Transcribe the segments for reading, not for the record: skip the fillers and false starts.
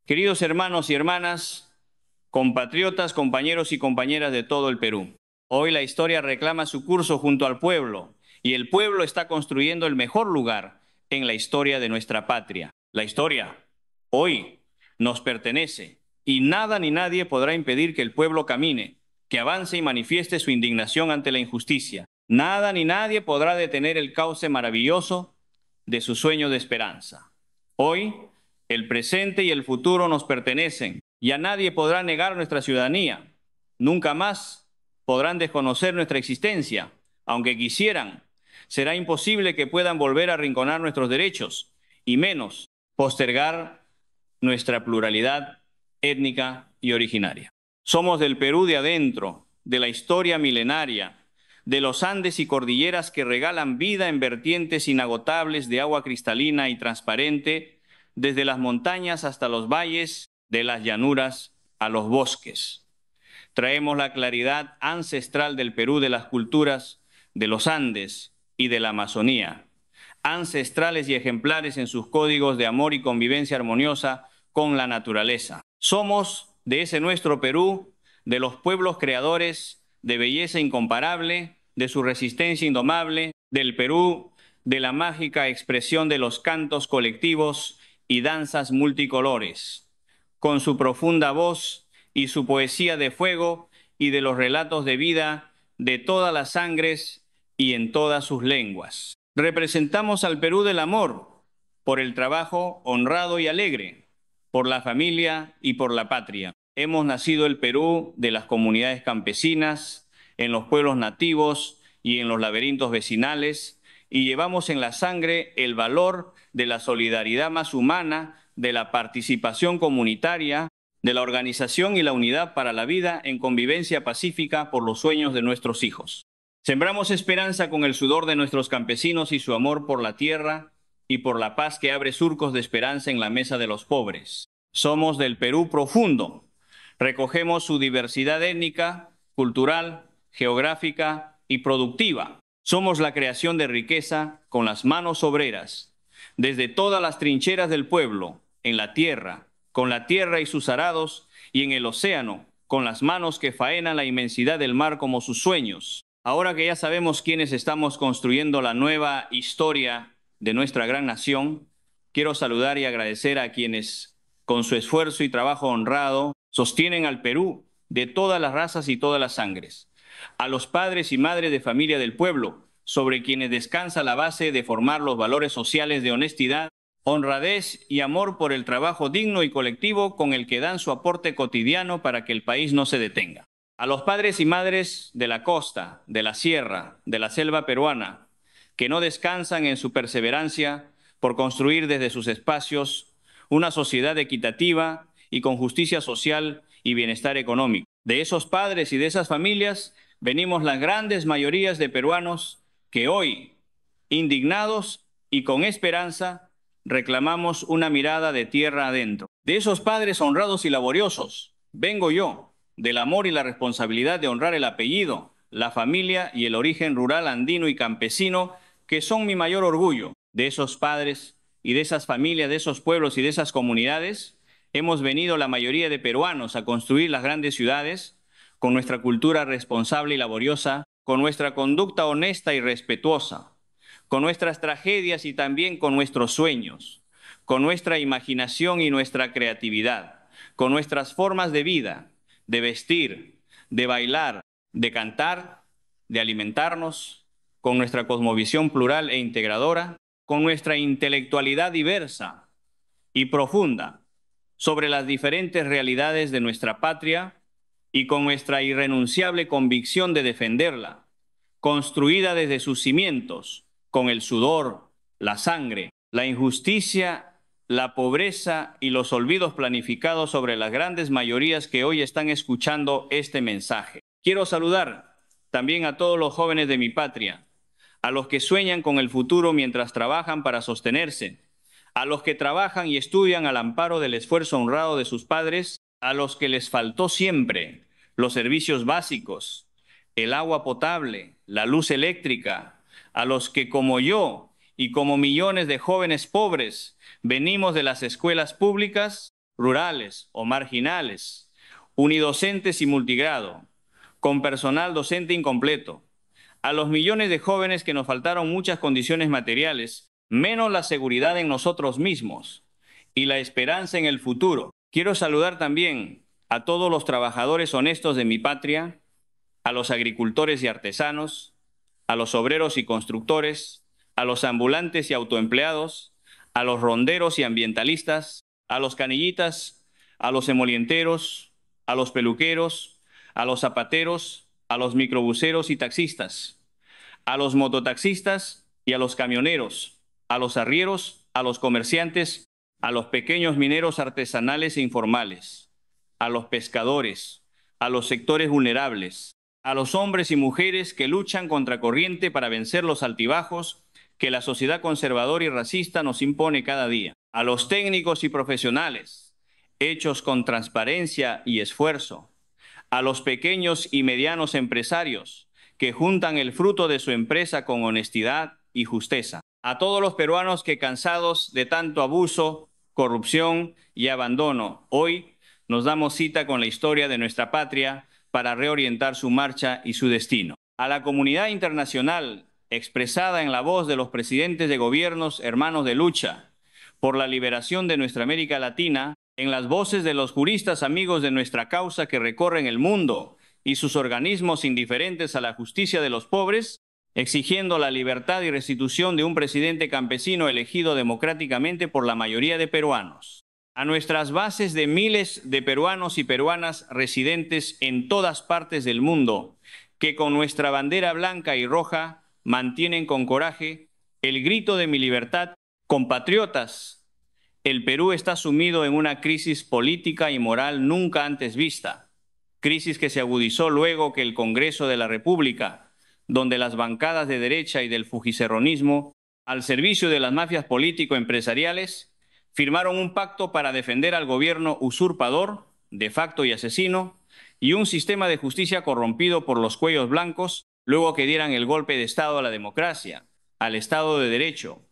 Queridos hermanos y hermanas, compatriotas, compañeros y compañeras de todo el Perú, hoy la historia reclama su curso junto al pueblo y el pueblo está construyendo el mejor lugar en la historia de nuestra patria. La historia hoy nos pertenece y nada ni nadie podrá impedir que el pueblo camine, que avance y manifieste su indignación ante la injusticia. Nada ni nadie podrá detener el cauce maravilloso de su sueño de esperanza. Hoy, el presente y el futuro nos pertenecen y a nadie podrá negar nuestra ciudadanía. Nunca más podrán desconocer nuestra existencia, aunque quisieran. Será imposible que puedan volver a arrinconar nuestros derechos y menos postergar nuestra pluralidad étnica y originaria. Somos del Perú de adentro, de la historia milenaria, de los Andes y cordilleras que regalan vida en vertientes inagotables de agua cristalina y transparente, desde las montañas hasta los valles, de las llanuras a los bosques. Traemos la claridad ancestral del Perú de las culturas de los Andes y de la Amazonía, ancestrales y ejemplares en sus códigos de amor y convivencia armoniosa con la naturaleza. Somos de ese nuestro Perú, de los pueblos creadores de belleza incomparable, de su resistencia indomable, del Perú, de la mágica expresión de los cantos colectivos y danzas multicolores, con su profunda voz y su poesía de fuego y de los relatos de vida de todas las sangres y en todas sus lenguas. Representamos al Perú del amor, por el trabajo honrado y alegre, por la familia y por la patria. Hemos nacido el Perú de las comunidades campesinas, en los pueblos nativos y en los laberintos vecinales, y llevamos en la sangre el valor de la solidaridad más humana, de la participación comunitaria, de la organización y la unidad para la vida en convivencia pacífica por los sueños de nuestros hijos. Sembramos esperanza con el sudor de nuestros campesinos y su amor por la tierra y por la paz que abre surcos de esperanza en la mesa de los pobres. Somos del Perú profundo. Recogemos su diversidad étnica, cultural, geográfica y productiva. Somos la creación de riqueza con las manos obreras, desde todas las trincheras del pueblo, en la tierra, con la tierra y sus arados, y en el océano, con las manos que faenan la inmensidad del mar como sus sueños. Ahora que ya sabemos quiénes estamos construyendo la nueva historia de nuestra gran nación, quiero saludar y agradecer a quienes, con su esfuerzo y trabajo honrado, sostienen al Perú de todas las razas y todas las sangres. A los padres y madres de familia del pueblo, sobre quienes descansa la base de formar los valores sociales de honestidad, honradez y amor por el trabajo digno y colectivo con el que dan su aporte cotidiano para que el país no se detenga. A los padres y madres de la costa, de la sierra, de la selva peruana, que no descansan en su perseverancia por construir desde sus espacios una sociedad equitativa y con justicia social y bienestar económico. De esos padres y de esas familias venimos las grandes mayorías de peruanos que hoy, indignados y con esperanza, reclamamos una mirada de tierra adentro. De esos padres honrados y laboriosos vengo yo, del amor y la responsabilidad de honrar el apellido, la familia y el origen rural andino y campesino, que son mi mayor orgullo. De esos padres y de esas familias, de esos pueblos y de esas comunidades, hemos venido la mayoría de peruanos a construir las grandes ciudades con nuestra cultura responsable y laboriosa, con nuestra conducta honesta y respetuosa, con nuestras tragedias y también con nuestros sueños, con nuestra imaginación y nuestra creatividad, con nuestras formas de vida, de vestir, de bailar, de cantar, de alimentarnos, con nuestra cosmovisión plural e integradora, con nuestra intelectualidad diversa y profunda sobre las diferentes realidades de nuestra patria y con nuestra irrenunciable convicción de defenderla, construida desde sus cimientos, con el sudor, la sangre, la injusticia, la pobreza y los olvidos planificados sobre las grandes mayorías que hoy están escuchando este mensaje. Quiero saludar también a todos los jóvenes de mi patria, a los que sueñan con el futuro mientras trabajan para sostenerse, a los que trabajan y estudian al amparo del esfuerzo honrado de sus padres, a los que les faltó siempre los servicios básicos, el agua potable, la luz eléctrica, a los que como yo y como millones de jóvenes pobres venimos de las escuelas públicas, rurales o marginales, unidocentes y multigrado, con personal docente incompleto, a los millones de jóvenes que nos faltaron muchas condiciones materiales, menos la seguridad en nosotros mismos y la esperanza en el futuro. Quiero saludar también a todos los trabajadores honestos de mi patria, a los agricultores y artesanos, a los obreros y constructores, a los ambulantes y autoempleados, a los ronderos y ambientalistas, a los canillitas, a los emolienteros, a los peluqueros, a los zapateros, a los microbuseros y taxistas, a los mototaxistas y a los camioneros, a los arrieros, a los comerciantes, a los pequeños mineros artesanales e informales, a los pescadores, a los sectores vulnerables, a los hombres y mujeres que luchan contra corriente para vencer los altibajos que la sociedad conservadora y racista nos impone cada día, a los técnicos y profesionales, hechos con transparencia y esfuerzo, a los pequeños y medianos empresarios que juntan el fruto de su empresa con honestidad y justeza, a todos los peruanos que, cansados de tanto abuso, corrupción y abandono, hoy nos damos cita con la historia de nuestra patria para reorientar su marcha y su destino. A la comunidad internacional, expresada en la voz de los presidentes de gobiernos hermanos de lucha por la liberación de nuestra América Latina, en las voces de los juristas amigos de nuestra causa que recorren el mundo y sus organismos indiferentes a la justicia de los pobres, exigiendo la libertad y restitución de un presidente campesino elegido democráticamente por la mayoría de peruanos. A nuestras bases de miles de peruanos y peruanas residentes en todas partes del mundo, que con nuestra bandera blanca y roja mantienen con coraje el grito de mi libertad, compatriotas, el Perú está sumido en una crisis política y moral nunca antes vista, crisis que se agudizó luego que el Congreso de la República, donde las bancadas de derecha y del fujicerronismo, al servicio de las mafias político-empresariales, firmaron un pacto para defender al gobierno usurpador, de facto y asesino, y un sistema de justicia corrompido por los cuellos blancos, luego que dieran el golpe de Estado a la democracia, al Estado de Derecho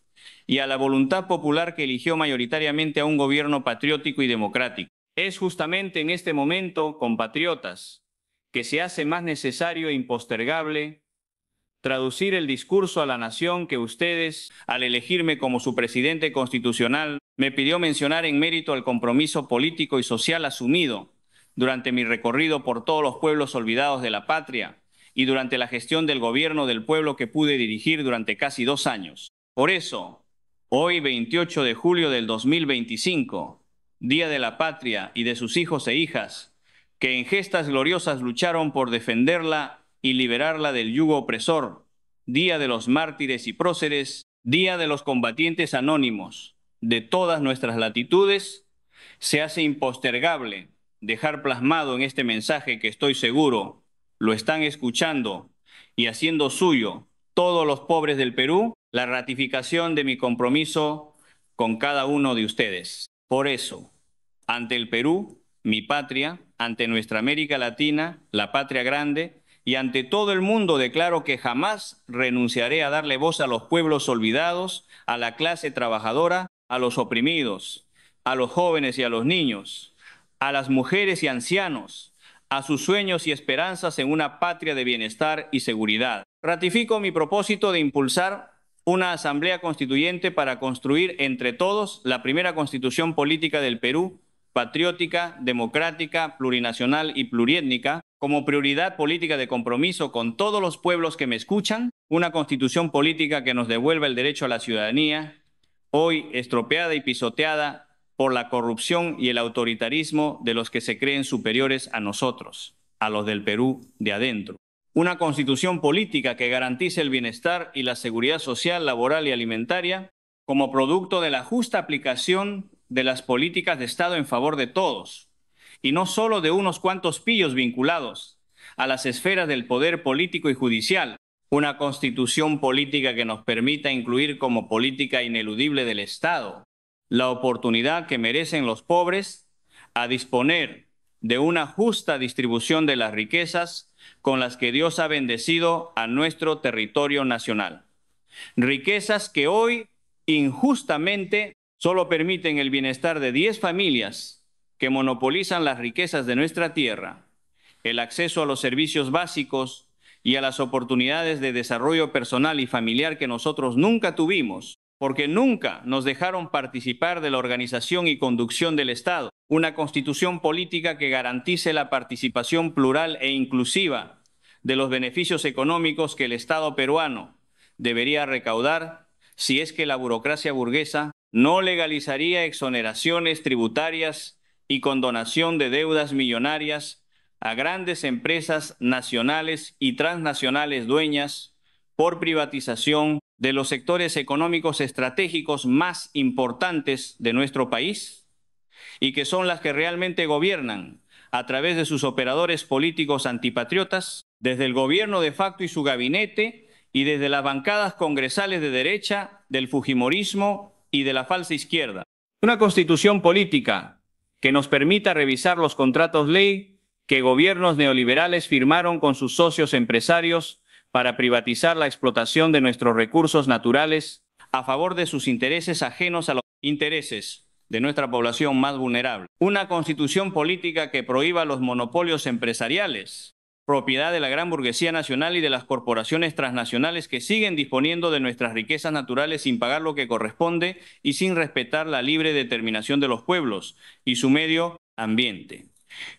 y a la voluntad popular que eligió mayoritariamente a un gobierno patriótico y democrático. Es justamente en este momento, compatriotas, que se hace más necesario e impostergable traducir el discurso a la nación que ustedes, al elegirme como su presidente constitucional, me pidió mencionar en mérito al compromiso político y social asumido durante mi recorrido por todos los pueblos olvidados de la patria y durante la gestión del gobierno del pueblo que pude dirigir durante casi 2 años. Por eso, hoy 28 de julio del 2025, Día de la Patria y de sus hijos e hijas, que en gestas gloriosas lucharon por defenderla y liberarla del yugo opresor, Día de los mártires y próceres, Día de los combatientes anónimos de todas nuestras latitudes, se hace impostergable dejar plasmado en este mensaje que estoy seguro lo están escuchando y haciendo suyo todos los pobres del Perú, la ratificación de mi compromiso con cada uno de ustedes. Por eso, ante el Perú, mi patria, ante nuestra América Latina, la patria grande, y ante todo el mundo declaro que jamás renunciaré a darle voz a los pueblos olvidados, a la clase trabajadora, a los oprimidos, a los jóvenes y a los niños, a las mujeres y ancianos, a sus sueños y esperanzas en una patria de bienestar y seguridad. Ratifico mi propósito de impulsar una asamblea constituyente para construir entre todos la primera constitución política del Perú, patriótica, democrática, plurinacional y pluriétnica, como prioridad política de compromiso con todos los pueblos que me escuchan, una constitución política que nos devuelva el derecho a la ciudadanía, hoy estropeada y pisoteada por la corrupción y el autoritarismo de los que se creen superiores a nosotros, a los del Perú de adentro. Una constitución política que garantice el bienestar y la seguridad social, laboral y alimentaria como producto de la justa aplicación de las políticas de Estado en favor de todos, y no solo de unos cuantos pillos vinculados a las esferas del poder político y judicial. Una constitución política que nos permita incluir como política ineludible del Estado la oportunidad que merecen los pobres a disponer de una justa distribución de las riquezas con las que Dios ha bendecido a nuestro territorio nacional. Riquezas que hoy, injustamente, solo permiten el bienestar de 10 familias que monopolizan las riquezas de nuestra tierra, el acceso a los servicios básicos y a las oportunidades de desarrollo personal y familiar que nosotros nunca tuvimos, porque nunca nos dejaron participar de la organización y conducción del Estado, una constitución política que garantice la participación plural e inclusiva de los beneficios económicos que el Estado peruano debería recaudar si es que la burocracia burguesa no legalizaría exoneraciones tributarias y condonación de deudas millonarias a grandes empresas nacionales y transnacionales dueñas por privatización de los sectores económicos estratégicos más importantes de nuestro país y que son las que realmente gobiernan a través de sus operadores políticos antipatriotas, desde el gobierno de facto y su gabinete y desde las bancadas congresales de derecha, del fujimorismo y de la falsa izquierda. Una constitución política que nos permita revisar los contratos ley que gobiernos neoliberales firmaron con sus socios empresarios para privatizar la explotación de nuestros recursos naturales a favor de sus intereses ajenos a los intereses de nuestra población más vulnerable. Una constitución política que prohíba los monopolios empresariales, propiedad de la gran burguesía nacional y de las corporaciones transnacionales que siguen disponiendo de nuestras riquezas naturales sin pagar lo que corresponde y sin respetar la libre determinación de los pueblos y su medio ambiente.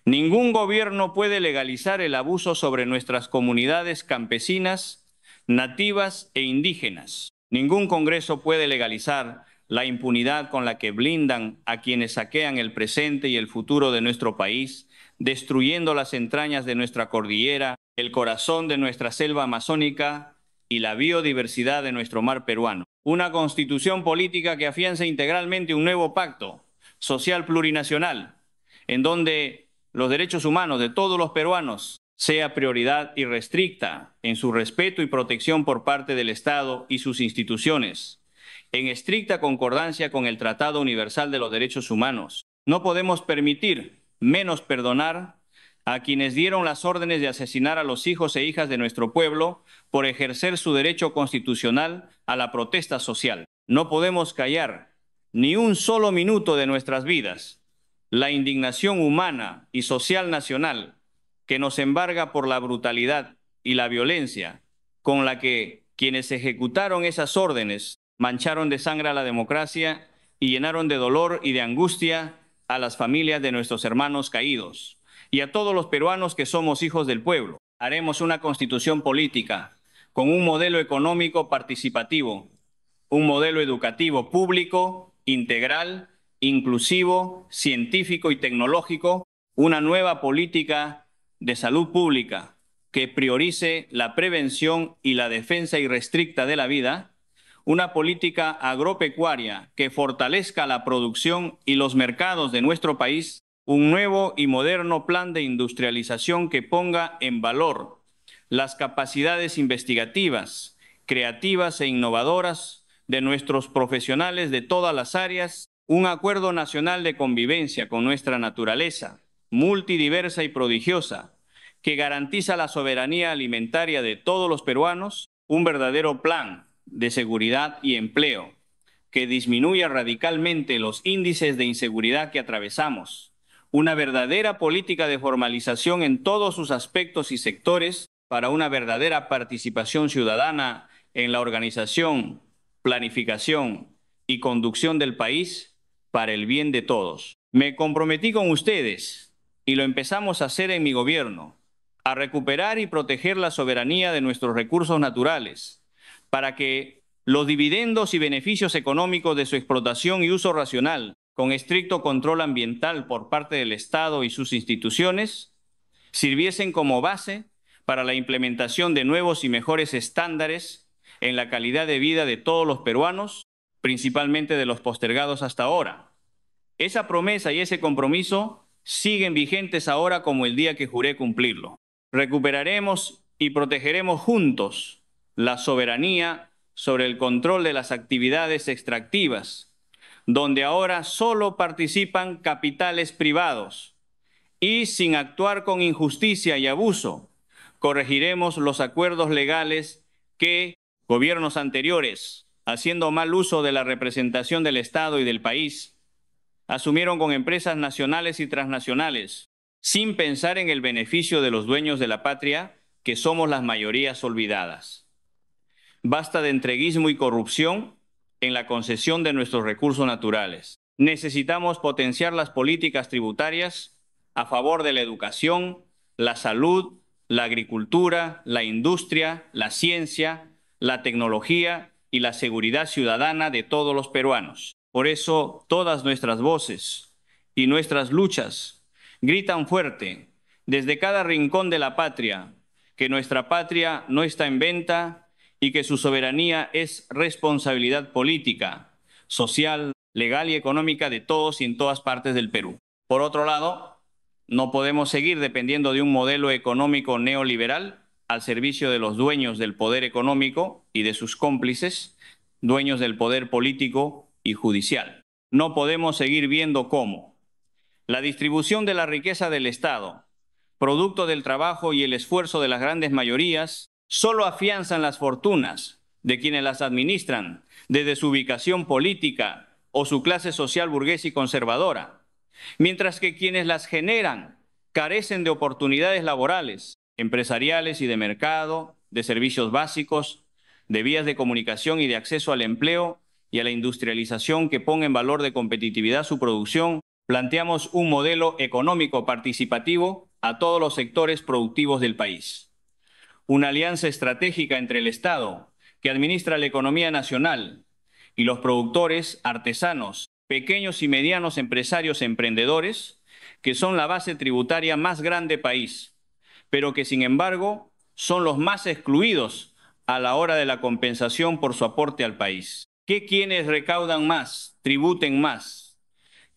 Ningún gobierno puede legalizar el abuso sobre nuestras comunidades campesinas, nativas e indígenas. Ningún Congreso puede legalizar la impunidad con la que blindan a quienes saquean el presente y el futuro de nuestro país, destruyendo las entrañas de nuestra cordillera, el corazón de nuestra selva amazónica y la biodiversidad de nuestro mar peruano. Una constitución política que afiance integralmente un nuevo pacto social plurinacional, en donde los derechos humanos de todos los peruanos sea prioridad irrestricta en su respeto y protección por parte del Estado y sus instituciones, en estricta concordancia con el Tratado Universal de los Derechos Humanos. No podemos permitir, menos perdonar, a quienes dieron las órdenes de asesinar a los hijos e hijas de nuestro pueblo por ejercer su derecho constitucional a la protesta social. No podemos callar ni un solo minuto de nuestras vidas la indignación humana y social nacional que nos embarga por la brutalidad y la violencia con la que quienes ejecutaron esas órdenes mancharon de sangre a la democracia y llenaron de dolor y de angustia a las familias de nuestros hermanos caídos y a todos los peruanos que somos hijos del pueblo. Haremos una constitución política con un modelo económico participativo, un modelo educativo público, integral, inclusivo, científico y tecnológico, una nueva política de salud pública que priorice la prevención y la defensa irrestricta de la vida, una política agropecuaria que fortalezca la producción y los mercados de nuestro país, un nuevo y moderno plan de industrialización que ponga en valor las capacidades investigativas, creativas e innovadoras de nuestros profesionales de todas las áreas, un acuerdo nacional de convivencia con nuestra naturaleza, multidiversa y prodigiosa, que garantiza la soberanía alimentaria de todos los peruanos, un verdadero plan de seguridad y empleo, que disminuya radicalmente los índices de inseguridad que atravesamos, una verdadera política de formalización en todos sus aspectos y sectores para una verdadera participación ciudadana en la organización, planificación y conducción del país para el bien de todos. Me comprometí con ustedes, y lo empezamos a hacer en mi gobierno, a recuperar y proteger la soberanía de nuestros recursos naturales, para que los dividendos y beneficios económicos de su explotación y uso racional, con estricto control ambiental por parte del Estado y sus instituciones, sirviesen como base para la implementación de nuevos y mejores estándares en la calidad de vida de todos los peruanos, principalmente de los postergados hasta ahora. Esa promesa y ese compromiso siguen vigentes ahora como el día que juré cumplirlo. Recuperaremos y protegeremos juntos la soberanía sobre el control de las actividades extractivas, donde ahora solo participan capitales privados, y sin actuar con injusticia y abuso, corregiremos los acuerdos legales que gobiernos anteriores, haciendo mal uso de la representación del Estado y del país, Asumieron con empresas nacionales y transnacionales, sin pensar en el beneficio de los dueños de la patria, que somos las mayorías olvidadas. Basta de entreguismo y corrupción en la concesión de nuestros recursos naturales. Necesitamos potenciar las políticas tributarias a favor de la educación, la salud, la agricultura, la industria, la ciencia, la tecnología y la seguridad ciudadana de todos los peruanos. Por eso, todas nuestras voces y nuestras luchas gritan fuerte desde cada rincón de la patria que nuestra patria no está en venta y que su soberanía es responsabilidad política, social, legal y económica de todos y en todas partes del Perú. Por otro lado, no podemos seguir dependiendo de un modelo económico neoliberal al servicio de los dueños del poder económico y de sus cómplices, dueños del poder político y judicial. No podemos seguir viendo cómo la distribución de la riqueza del Estado, producto del trabajo y el esfuerzo de las grandes mayorías, solo afianzan las fortunas de quienes las administran desde su ubicación política o su clase social burguesa y conservadora, mientras que quienes las generan carecen de oportunidades laborales, empresariales y de mercado, de servicios básicos, de vías de comunicación y de acceso al empleo y a la industrialización que ponga en valor de competitividad su producción. Planteamos un modelo económico participativo a todos los sectores productivos del país. Una alianza estratégica entre el Estado, que administra la economía nacional, y los productores, artesanos, pequeños y medianos empresarios emprendedores, que son la base tributaria más grande del país, pero que sin embargo son los más excluidos a la hora de la compensación por su aporte al país. Que quienes recaudan más, tributen más,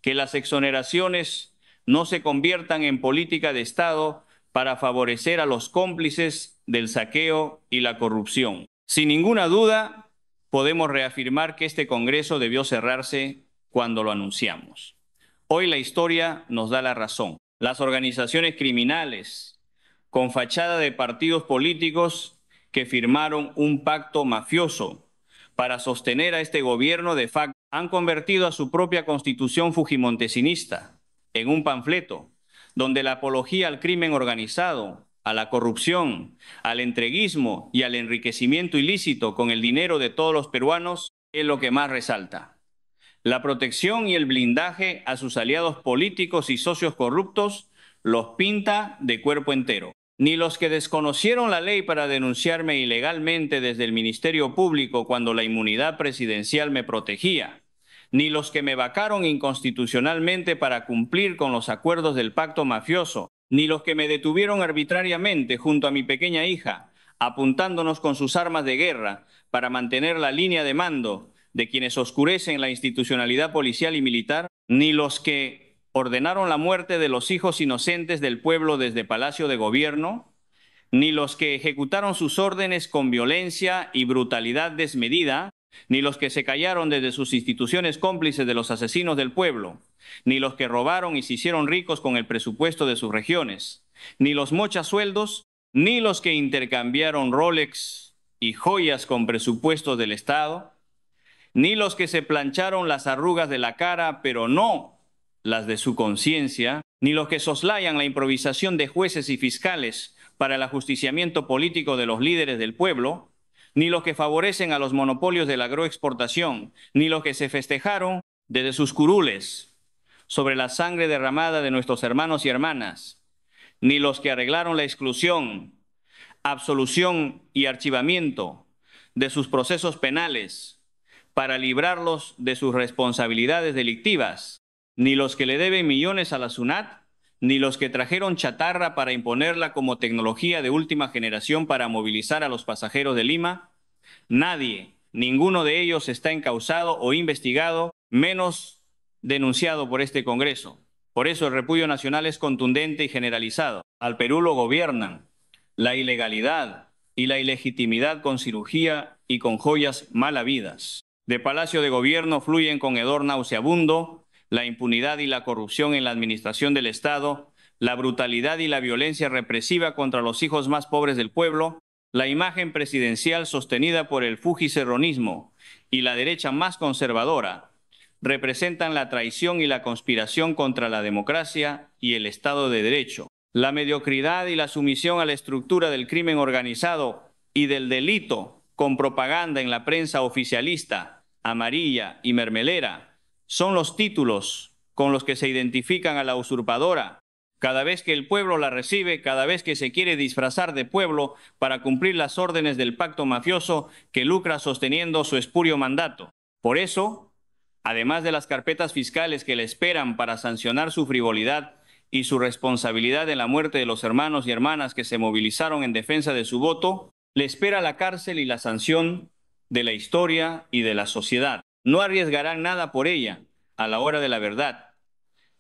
que las exoneraciones no se conviertan en política de Estado para favorecer a los cómplices del saqueo y la corrupción. Sin ninguna duda, podemos reafirmar que este Congreso debió cerrarse cuando lo anunciamos. Hoy la historia nos da la razón. Las organizaciones criminales, con fachada de partidos políticos que firmaron un pacto mafioso para sostener a este gobierno de facto, han convertido a su propia constitución fujimontesinista en un panfleto donde la apología al crimen organizado, a la corrupción, al entreguismo y al enriquecimiento ilícito con el dinero de todos los peruanos es lo que más resalta. La protección y el blindaje a sus aliados políticos y socios corruptos los pinta de cuerpo entero. Ni los que desconocieron la ley para denunciarme ilegalmente desde el Ministerio Público cuando la inmunidad presidencial me protegía, ni los que me vacaron inconstitucionalmente para cumplir con los acuerdos del pacto mafioso, ni los que me detuvieron arbitrariamente junto a mi pequeña hija, apuntándonos con sus armas de guerra para mantener la línea de mando de quienes oscurecen la institucionalidad policial y militar, ni los que ordenaron la muerte de los hijos inocentes del pueblo desde Palacio de Gobierno, ni los que ejecutaron sus órdenes con violencia y brutalidad desmedida, ni los que se callaron desde sus instituciones cómplices de los asesinos del pueblo, ni los que robaron y se hicieron ricos con el presupuesto de sus regiones, ni los mochasueldos, ni los que intercambiaron Rolex y joyas con presupuestos del Estado, ni los que se plancharon las arrugas de la cara, pero no las de su conciencia, ni los que soslayan la improvisación de jueces y fiscales para el ajusticiamiento político de los líderes del pueblo, ni los que favorecen a los monopolios de la agroexportación, ni los que se festejaron desde sus curules sobre la sangre derramada de nuestros hermanos y hermanas, ni los que arreglaron la exclusión, absolución y archivamiento de sus procesos penales para librarlos de sus responsabilidades delictivas, ni los que le deben millones a la SUNAT, ni los que trajeron chatarra para imponerla como tecnología de última generación para movilizar a los pasajeros de Lima. Nadie, ninguno de ellos está encausado o investigado, menos denunciado por este Congreso. Por eso el repudio nacional es contundente y generalizado. Al Perú lo gobiernan la ilegalidad y la ilegitimidad con cirugía y con joyas mal habidas. De Palacio de Gobierno fluyen con hedor nauseabundo la impunidad y la corrupción en la administración del Estado, la brutalidad y la violencia represiva contra los hijos más pobres del pueblo, la imagen presidencial sostenida por el fujicerronismo y la derecha más conservadora, representan la traición y la conspiración contra la democracia y el Estado de Derecho. La mediocridad y la sumisión a la estructura del crimen organizado y del delito con propaganda en la prensa oficialista, amarilla y mermelera son los títulos con los que se identifican a la usurpadora. Cada vez que el pueblo la recibe, cada vez que se quiere disfrazar de pueblo para cumplir las órdenes del pacto mafioso que lucra sosteniendo su espurio mandato. Por eso, además de las carpetas fiscales que le esperan para sancionar su frivolidad y su responsabilidad en la muerte de los hermanos y hermanas que se movilizaron en defensa de su voto, le espera la cárcel y la sanción de la historia y de la sociedad. No arriesgarán nada por ella a la hora de la verdad.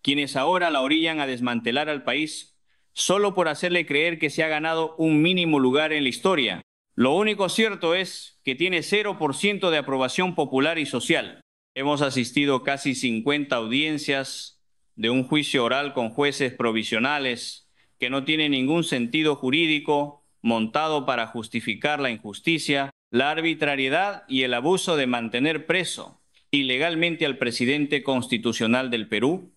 Quienes ahora la orillan a desmantelar al país solo por hacerle creer que se ha ganado un mínimo lugar en la historia. Lo único cierto es que tiene 0% de aprobación popular y social. Hemos asistido casi 50 audiencias de un juicio oral con jueces provisionales que no tiene ningún sentido jurídico, montado para justificar la injusticia, la arbitrariedad y el abuso de mantener preso ilegalmente al presidente constitucional del Perú,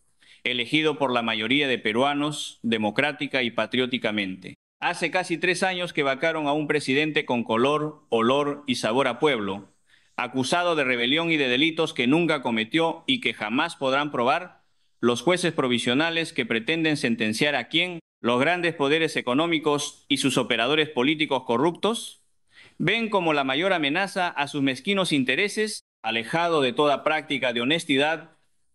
elegido por la mayoría de peruanos democrática y patrióticamente. Hace casi 3 años que vacaron a un presidente con color, olor y sabor a pueblo, acusado de rebelión y de delitos que nunca cometió y que jamás podrán probar los jueces provisionales que pretenden sentenciar a quién, los grandes poderes económicos y sus operadores políticos corruptos, ven como la mayor amenaza a sus mezquinos intereses, alejado de toda práctica de honestidad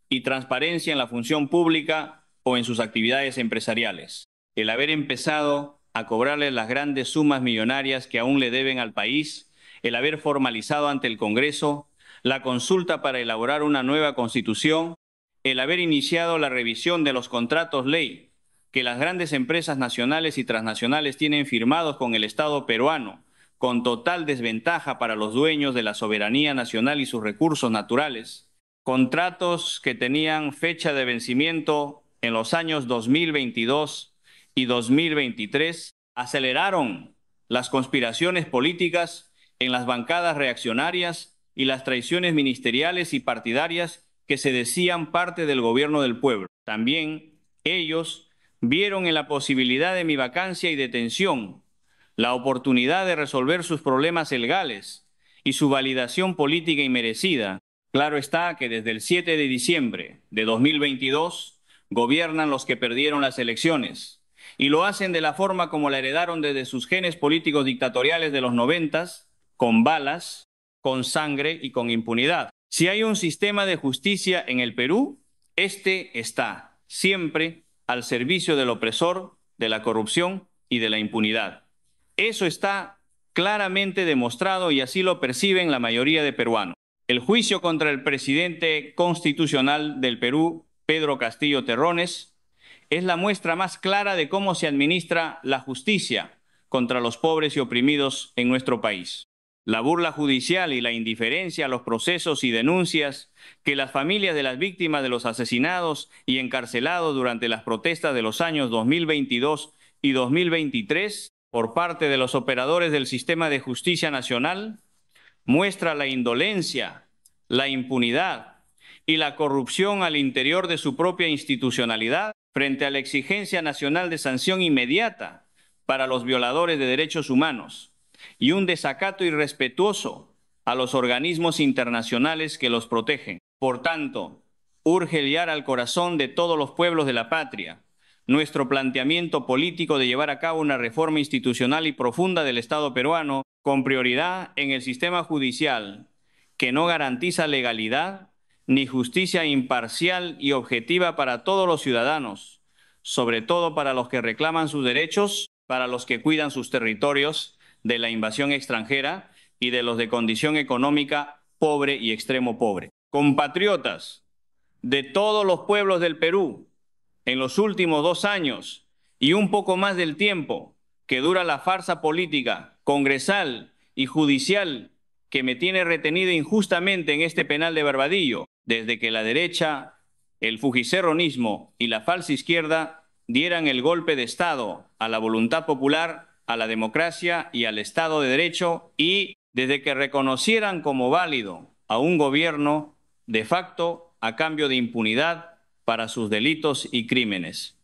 y transparencia en la función pública o en sus actividades empresariales. El haber empezado a cobrarles las grandes sumas millonarias que aún le deben al país, el haber formalizado ante el Congreso la consulta para elaborar una nueva constitución, el haber iniciado la revisión de los contratos ley que las grandes empresas nacionales y transnacionales tienen firmados con el Estado peruano, con total desventaja para los dueños de la soberanía nacional y sus recursos naturales, contratos que tenían fecha de vencimiento en los años 2022 y 2023, aceleraron las conspiraciones políticas en las bancadas reaccionarias y las traiciones ministeriales y partidarias que se decían parte del gobierno del pueblo. También ellos vieron en la posibilidad de mi vacancia y detención la oportunidad de resolver sus problemas legales y su validación política inmerecida. Claro está que desde el 7 de diciembre de 2022 gobiernan los que perdieron las elecciones y lo hacen de la forma como la heredaron desde sus genes políticos dictatoriales de los 90s, con balas, con sangre y con impunidad. Si hay un sistema de justicia en el Perú, este está siempre al servicio del opresor, de la corrupción y de la impunidad. Eso está claramente demostrado y así lo perciben la mayoría de peruanos. El juicio contra el presidente constitucional del Perú, Pedro Castillo Terrones, es la muestra más clara de cómo se administra la justicia contra los pobres y oprimidos en nuestro país. La burla judicial y la indiferencia a los procesos y denuncias que las familias de las víctimas de los asesinados y encarcelados durante las protestas de los años 2022 y 2023 por parte de los operadores del sistema de justicia nacional muestra la indolencia, la impunidad y la corrupción al interior de su propia institucionalidad frente a la exigencia nacional de sanción inmediata para los violadores de derechos humanos y un desacato irrespetuoso a los organismos internacionales que los protegen. Por tanto, urge guiar al corazón de todos los pueblos de la patria nuestro planteamiento político de llevar a cabo una reforma institucional y profunda del Estado peruano con prioridad en el sistema judicial que no garantiza legalidad ni justicia imparcial y objetiva para todos los ciudadanos, sobre todo para los que reclaman sus derechos, para los que cuidan sus territorios de la invasión extranjera y de los de condición económica pobre y extremo pobre. Compatriotas de todos los pueblos del Perú, en los últimos 2 años y un poco más del tiempo que dura la farsa política, congresal y judicial que me tiene retenido injustamente en este penal de Barbadillo, desde que la derecha, el fujicerronismo y la falsa izquierda dieran el golpe de Estado a la voluntad popular, a la democracia y al Estado de Derecho, y desde que reconocieran como válido a un gobierno de facto a cambio de impunidad para sus delitos y crímenes.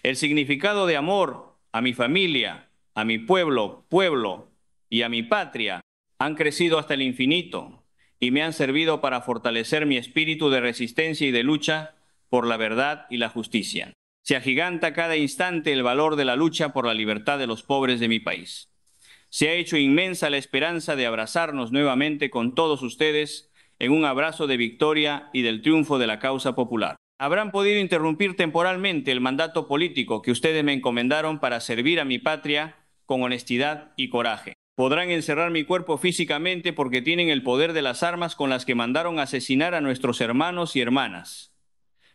El significado de amor a mi familia, a mi pueblo y a mi patria han crecido hasta el infinito y me han servido para fortalecer mi espíritu de resistencia y de lucha por la verdad y la justicia. Se agiganta cada instante el valor de la lucha por la libertad de los pobres de mi país. Se ha hecho inmensa la esperanza de abrazarnos nuevamente con todos ustedes en un abrazo de victoria y del triunfo de la causa popular. Habrán podido interrumpir temporalmente el mandato político que ustedes me encomendaron para servir a mi patria con honestidad y coraje. Podrán encerrar mi cuerpo físicamente porque tienen el poder de las armas con las que mandaron asesinar a nuestros hermanos y hermanas.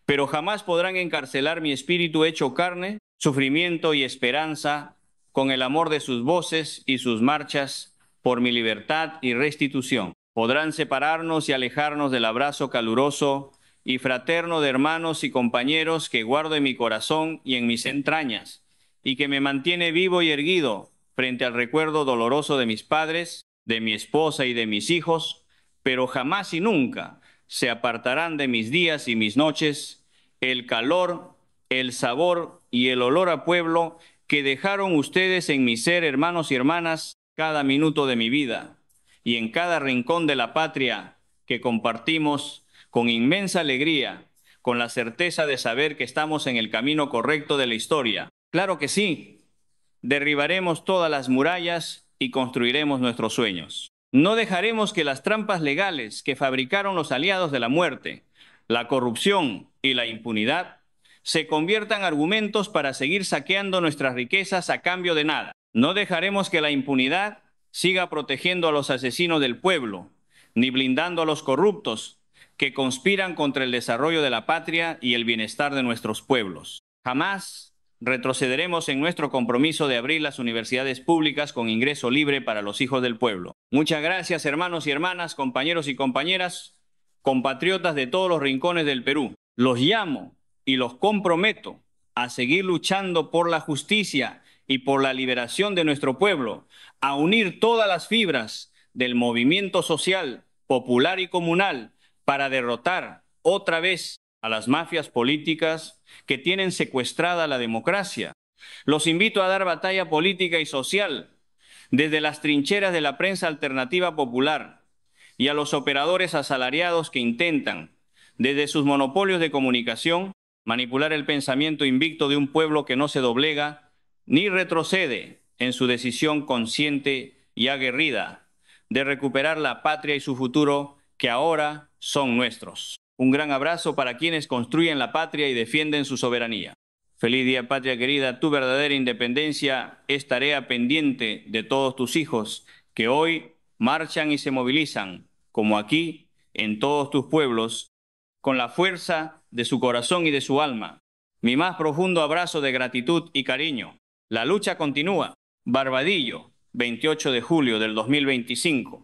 Pero jamás podrán encarcelar mi espíritu hecho carne, sufrimiento y esperanza con el amor de sus voces y sus marchas por mi libertad y restitución. Podrán separarnos y alejarnos del abrazo caluroso y fraterno de hermanos y compañeros que guardo en mi corazón y en mis entrañas, y que me mantiene vivo y erguido frente al recuerdo doloroso de mis padres, de mi esposa y de mis hijos, pero jamás y nunca se apartarán de mis días y mis noches el calor, el sabor y el olor a pueblo que dejaron ustedes en mi ser, hermanos y hermanas, cada minuto de mi vida y en cada rincón de la patria que compartimos con inmensa alegría, con la certeza de saber que estamos en el camino correcto de la historia. Claro que sí, derribaremos todas las murallas y construiremos nuestros sueños. No dejaremos que las trampas legales que fabricaron los aliados de la muerte, la corrupción y la impunidad se conviertan en argumentos para seguir saqueando nuestras riquezas a cambio de nada. No dejaremos que la impunidad siga protegiendo a los asesinos del pueblo, ni blindando a los corruptos que conspiran contra el desarrollo de la patria y el bienestar de nuestros pueblos. Jamás retrocederemos en nuestro compromiso de abrir las universidades públicas con ingreso libre para los hijos del pueblo. Muchas gracias, hermanos y hermanas, compañeros y compañeras, compatriotas de todos los rincones del Perú. Los llamo y los comprometo a seguir luchando por la justicia y por la liberación de nuestro pueblo, a unir todas las fibras del movimiento social, popular y comunal para derrotar otra vez a las mafias políticas que tienen secuestrada la democracia. Los invito a dar batalla política y social desde las trincheras de la prensa alternativa popular y a los operadores asalariados que intentan, desde sus monopolios de comunicación, manipular el pensamiento invicto de un pueblo que no se doblega ni retrocede en su decisión consciente y aguerrida de recuperar la patria y su futuro que ahora son nuestros. Un gran abrazo para quienes construyen la patria y defienden su soberanía. Feliz día, patria querida. Tu verdadera independencia es tarea pendiente de todos tus hijos que hoy marchan y se movilizan, como aquí, en todos tus pueblos, con la fuerza de su corazón y de su alma. Mi más profundo abrazo de gratitud y cariño. La lucha continúa. Barbadillo, 28 de julio del 2025.